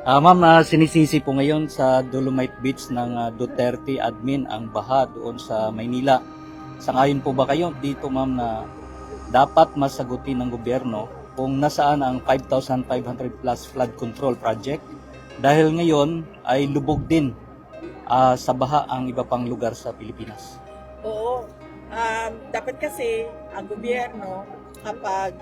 Ma'am, sinisisi po ngayon sa Dolomite Beach ng Duterte admin ang baha doon sa Maynila. Sangayon po ba kayo dito, ma'am, na dapat masagutin ng gobyerno kung nasaan ang 5,500 plus flood control project? Dahil ngayon ay lubog din sa baha ang iba pang lugar sa Pilipinas. Oo. Dapat kasi ang gobyerno, kapag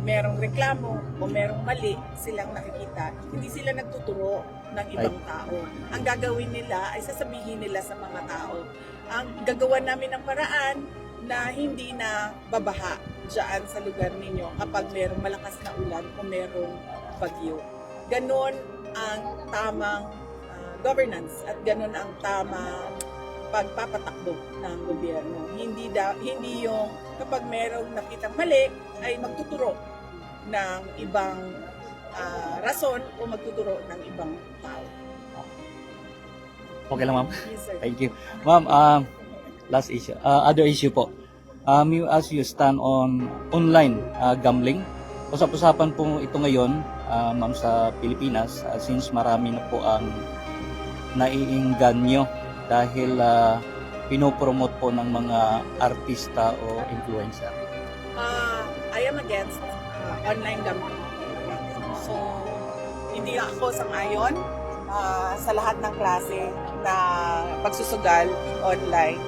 merong reklamo o merong mali silang nakikita, hindi sila nagtuturo ng ibang tao. Ang gagawin nila ay sasabihin nila sa mga tao. Ang gagawa namin ng paraan na hindi na babaha dyan sa lugar ninyo kapag merong malakas na ulan o merong bagyo. Ganon ang tamang governance at ganon ang tamang pagpapatakbo ng gobyerno. Hindi yung kapag merong nakitang mali ay magtuturo ng ibang rason o magtuturo ng ibang tao. Okay lang, ma'am. Yes, sir. Thank you. Ma'am, last issue. Other issue po. As you stand on online gambling, usap-usapan po ito ngayon, ma'am, sa Pilipinas, since marami na po ang naiinganyo dahil pinopromote po ng mga artista o influencer. I am against online gambling. So, hindi ako sang-ayon sa lahat ng klase na pagsusugal online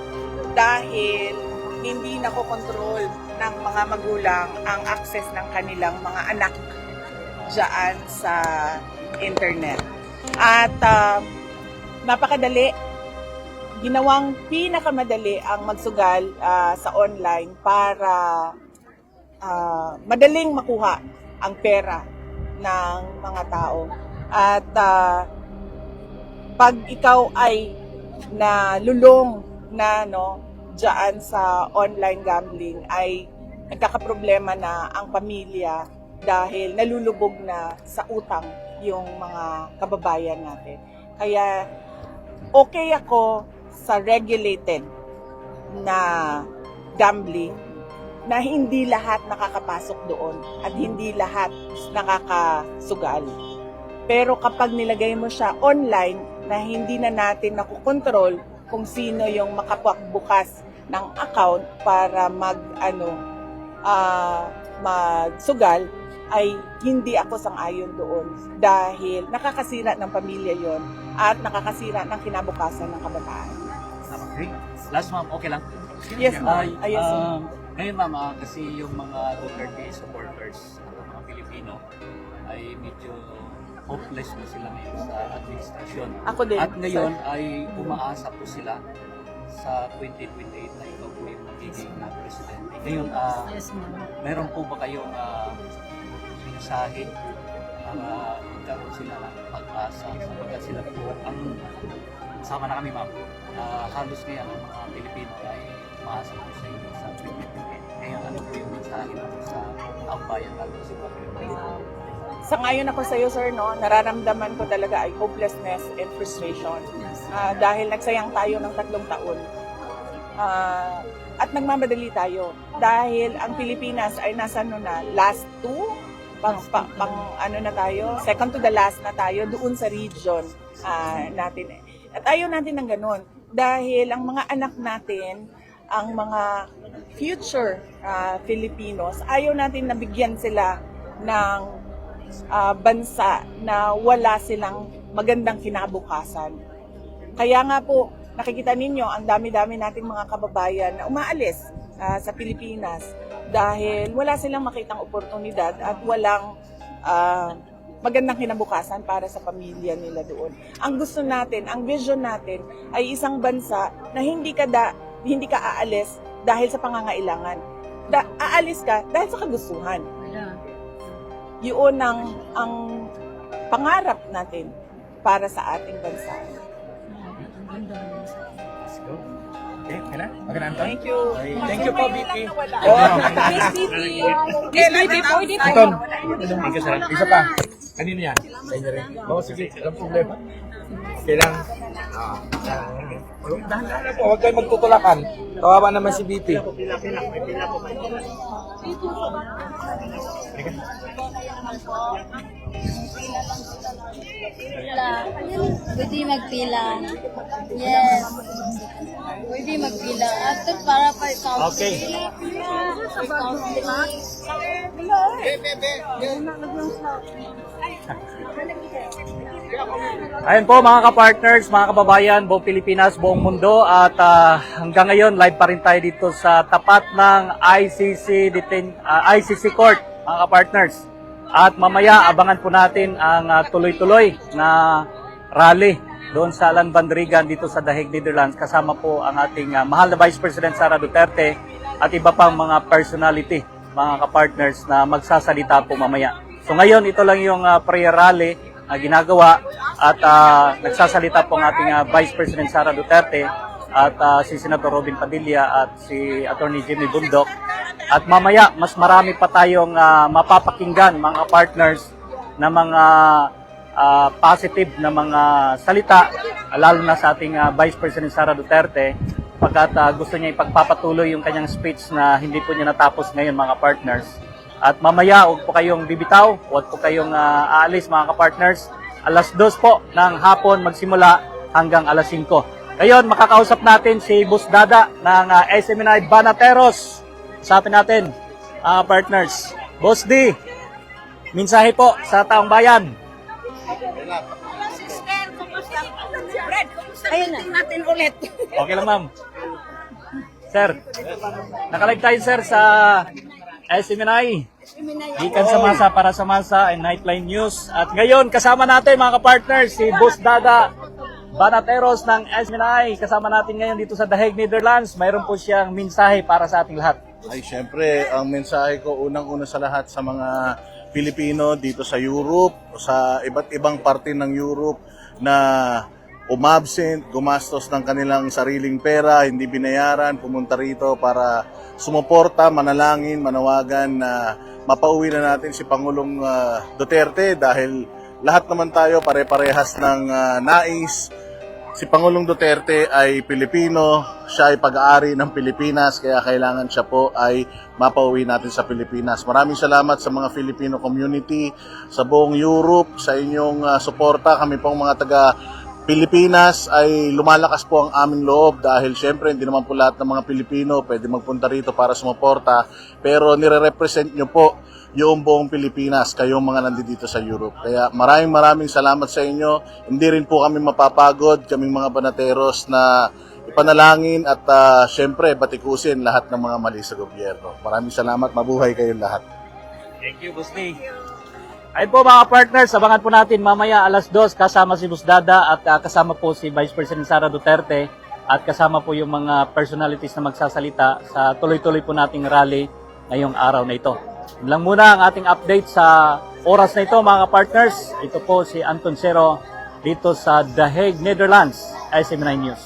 dahil hindi nakokontrol ng mga magulang ang access ng kanilang mga anak dyan sa internet. At napakadali, ginawang pinakamadali ang magsugal sa online para madaling makuha ang pera ng mga tao. At pag ikaw ay nalulong na dyan sa online gambling, ay nagkakaproblema na ang pamilya dahil nalulubog na sa utang yung mga kababayan natin. Kaya okay ako sa regulated na gambling na hindi lahat nakakapasok doon at hindi lahat nakakasugal. Pero kapag nilagay mo siya online na hindi na natin nakukontrol kung sino yung makapagbukas ng account para magsugal, ay hindi ako sang-ayon doon dahil nakakasira ng pamilya yon at nakakasira ng kinabukasan ng kabataan. Okay. Last, ma'am, okay lang? Yes, ma'am. Yes, ngayon, ma'am, kasi yung mga Duterte supporters at mga Pilipino ay medyo hopeless na sila ngayon sa administrasyon. Ako din. At ngayon ay umaasa po sila sa 2028 na ikaw po yung magiging presidente. Ngayon, meron po ba kayong mensahe para magkaroon sila ng pag-asa sapagkat sila po ang sama na kami, ma'am. Halos ngayon ang mga Pilipino ay umaasa po sa inyo sa 2028. Ngayon, ano po yung mensahe na sa ang bayan lalo sa mga Pilipino? Sangayon ako sa iyo, sir, nararamdaman ko talaga ay hopelessness and frustration. Dahil nagsayang tayo ng 3 taon. At nagmamadali tayo. Dahil ang Pilipinas ay nasa last 2? Na tayo? Second to the last na tayo doon sa region natin. At ayaw natin ng ganun. Dahil ang mga anak natin, ang mga future Filipinos, ayaw natin nabigyan sila ng bansa na wala silang magandang kinabukasan. Kaya nga po, nakikita ninyo ang dami-dami nating mga kababayan na umaalis sa Pilipinas dahil wala silang makitang oportunidad at walang magandang kinabukasan para sa pamilya nila doon. Ang gusto natin, ang vision natin ay isang bansa na hindi ka aalis dahil sa pangangailangan. Aalis ka dahil sa kagustuhan. Yun ang pangarap natin para sa ating bansa. Let's go. Okay, Anton? Thank you. Thank you po, BP. Yes, BP. Anton, isa pa. Kanino yan? Sa inyo rin. Oo, sige. Walang problema. Kailangan. Dahan-dahan na po. Huwag kayo magtutulakan. Kawawa naman si BP. Pila. Pwede magpila. Yes. Pwede magpila. After para pa counseling. For counseling. Ayun po mga ka-partners, mga kababayan, buong Pilipinas, buong mundo at hanggang ngayon live pa rin tayo dito sa tapat ng ICC Court mga ka-partners. At mamaya abangan po natin ang tuloy-tuloy na rally doon sa Alan Bandrigan dito sa The Hague, Netherlands. Kasama po ang ating mahal na Vice President Sara Duterte at iba pang mga personality mga ka-partners na magsasalita po mamaya. So ngayon ito lang yung prayer rally na ginagawa at nagsasalita po ang ating Vice President Sara Duterte at si Senator Robin Padilla at si Attorney Jimmy Bundok. At mamaya mas marami pa tayong mapapakinggan mga partners na mga positive na mga salita lalo na sa ating Vice President Sara Duterte pagkat gusto niya ipagpapatuloy yung kanyang speech na hindi po niya natapos ngayon mga partners. At mamaya, huwag po kayong bibitaw, huwag po kayong aalis mga ka-partners. Alas 2 po ng hapon magsimula hanggang alas 5. Ngayon, makakausap natin si Boss Dada ng SMNI Banateros. Usapin natin, mga partners. Boss D, mensahe po sa taong bayan. Ayun na. Natin ulit. Okay lang ma'am. Sir, nakalive tayo sir sa SMNI. Gikan sa masa para sa masa and Nightline News. At ngayon kasama natin mga ka-partners si Boss Dada Banateros ng SMNI. Kasama natin ngayon dito sa The Hague, Netherlands. Mayroon po siyang mensahe para sa ating lahat. Ay, syempre, ang mensahe ko unang-una sa lahat sa mga Pilipino dito sa Europe, sa iba't ibang parte ng Europe na umabsent, gumastos ng kanilang sariling pera, hindi binayaran, pumunta rito para sumuporta, manalangin, manawagan na mapauwi na natin si Pangulong Duterte dahil lahat naman tayo pare-parehas ng nais. Si Pangulong Duterte ay Pilipino, siya ay pag-aari ng Pilipinas, kaya kailangan siya po ay mapauwi natin sa Pilipinas. Maraming salamat sa mga Filipino community, sa buong Europe, sa inyong suporta. Kami pong mga taga Pilipinas ay lumalakas po ang aming loob dahil syempre hindi naman po lahat ng mga Pilipino pwede magpunta rito para sumuporta, pero nire-represent nyo po yung buong Pilipinas, kayong mga nandito sa Europe. Kaya maraming salamat sa inyo. Hindi rin po kami mapapagod, kaming mga banateros na ipanalangin at syempre batikusin lahat ng mga mali sa gobyerno. Maraming salamat, mabuhay kayong lahat. Thank you, Boss D. Ayun po mga partners, abangan po natin mamaya alas 2 kasama si Boss Dada at kasama po si Vice President Sara Duterte at kasama po yung mga personalities na magsasalita sa tuloy-tuloy po nating rally ngayong araw na ito. Yun lang muna ang ating update sa oras na ito mga partners. Ito po si Anton Cero dito sa The Hague, Netherlands, SMNI News.